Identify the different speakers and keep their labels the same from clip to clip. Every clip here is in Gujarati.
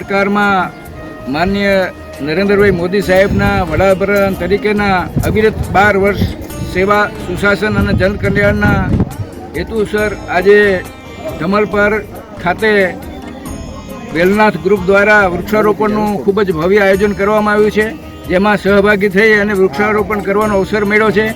Speaker 1: સરકારમાં માનનીય નરેન્દ્રભાઈ મોદી સાહેબના વડાપ્રધાન તરીકેના અવિરત 12 વર્ષ સેવા સુશાસન અને જનકલ્યાણના હેતુસર આજે ધમલપર ખાતે વેલનાથ ગ્રુપ દ્વારા વૃક્ષારોપણનું ખૂબ જ ભવ્ય આયોજન કરવામાં આવ્યું છે, જેમાં સહભાગી થઈ અને વૃક્ષારોપણ કરવાનો અવસર મળ્યો છે।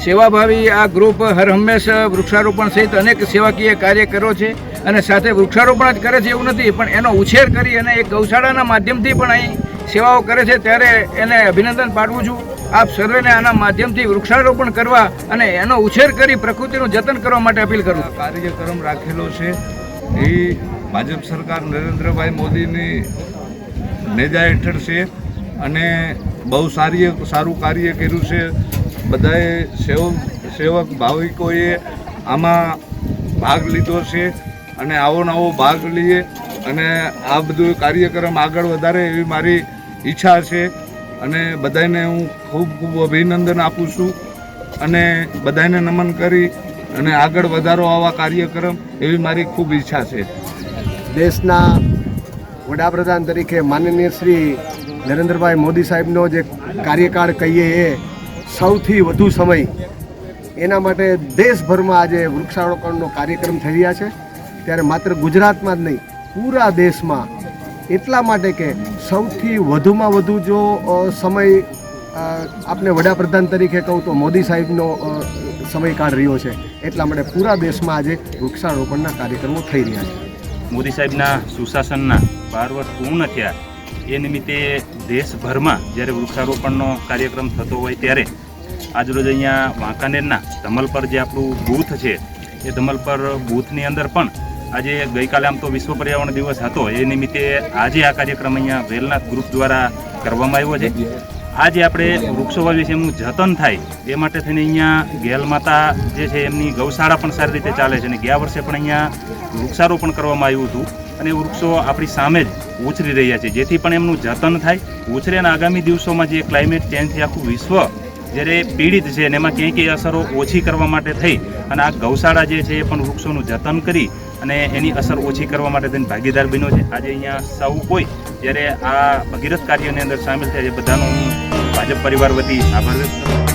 Speaker 1: સેવાભાવી આ ગ્રુપ હર હંમેશા વૃક્ષારોપણ સહિત અનેક સેવાકીય કાર્ય કર્યો છે અને સાથે વૃક્ષારોપણ જ કરે છે એવું નથી, પણ એનો ઉછેર કરી અને એક ગૌશાળાના માધ્યમથી પણ અહીં સેવાઓ કરે છે, ત્યારે એને અભિનંદન પાઠવું છું। આપ સર્વેને આના માધ્યમથી વૃક્ષારોપણ કરવા અને એનો ઉછેર કરી પ્રકૃતિનું જતન કરવા માટે અપીલ કરું છું।
Speaker 2: કાર્યક્રમ રાખેલો છે એ ભાજપ સરકાર નરેન્દ્રભાઈ મોદીની નેજા હેઠળ છે અને બહુ સારું કાર્ય કર્યું છે। બધાએ સેવક ભાવિકોએ આમાં ભાગ લીધો છે અને આવો નવો ભાગ લઈએ અને આ બધું કાર્યક્રમ આગળ વધારે એવી મારી ઈચ્છા છે અને બધાને હું ખૂબ અભિનંદન આપું છું અને બધાને નમન કરી અને આગળ વધારો આવા કાર્યક્રમ એવી મારી ખૂબ ઈચ્છા છે।
Speaker 3: દેશના વડાપ્રધાન તરીકે માનનીય શ્રી નરેન્દ્રભાઈ મોદી સાહેબનો જે કાર્યકાળ કહીએ એ સૌથી વધુ સમય, એના માટે દેશભરમાં આજે વૃક્ષારોપણનો કાર્યક્રમ થઈ રહ્યા છે। ત્યારે માત્ર ગુજરાતમાં જ નહીં, પૂરા દેશમાં, એટલા માટે કે સૌથી વધુમાં વધુ જો સમય આપને વડાપ્રધાન તરીકે કહું તો મોદી સાહેબનો સમયકાળ રહ્યો છે, એટલા માટે પૂરા દેશમાં આજે વૃક્ષારોપણના કાર્યક્રમો થઈ રહ્યા છે।
Speaker 4: મોદી સાહેબના સુશાસનના 12 વર્ષ પૂર્ણ થયા એ નિમિત્તે દેશભરમાં જ્યારે વૃક્ષારોપણનો કાર્યક્રમ થતો હોય ત્યારે આજરોજ અહીંયા વાંકાનેરના ધમલપર જે આપણું બૂથ છે એ ધમલપર બૂથની અંદર પણ આજે ગઈકાલે આમ તો વિશ્વ પર્યાવરણ દિવસ હતો એ નિમિત્તે આજે આ કાર્યક્રમ અહીંયા વેલનાથ ગ્રુપ દ્વારા કરવામાં આવ્યો છે। આજે આપણે વૃક્ષો વાવીએ છીએ એમનું જતન થાય એ માટે થઈને અહીંયા ગેલ માતા જે છે એમની ગૌશાળા પણ સારી રીતે ચાલે છે અને ગયા વર્ષે પણ અહીંયા વૃક્ષારોપણ કરવામાં આવ્યું હતું અને વૃક્ષો આપણી સામે જ ઉછરી રહ્યા છે, જેથી પણ એમનું જતન થાય, ઉછરે અને આગામી દિવસોમાં જે ક્લાઇમેટ ચેન્જથી આખું વિશ્વ જ્યારે પીડિત છે અને એમાં ક્યાંય ક્યાંય અસરો ઓછી કરવા માટે થઈ અને આ ગૌશાળા જે છે એ પણ વૃક્ષોનું જતન કરી અને એની અસર ઓછી કરવા માટે તેને ભાગીદાર બન્યો છે। આજે અહીંયા સૌ કોઈ જ્યારે આ ભગીરથ કાર્યની અંદર સામેલ થયા છે, બધાનો હું ભાજપ પરિવાર વતી આભાર વ્યક્ત કરું છું।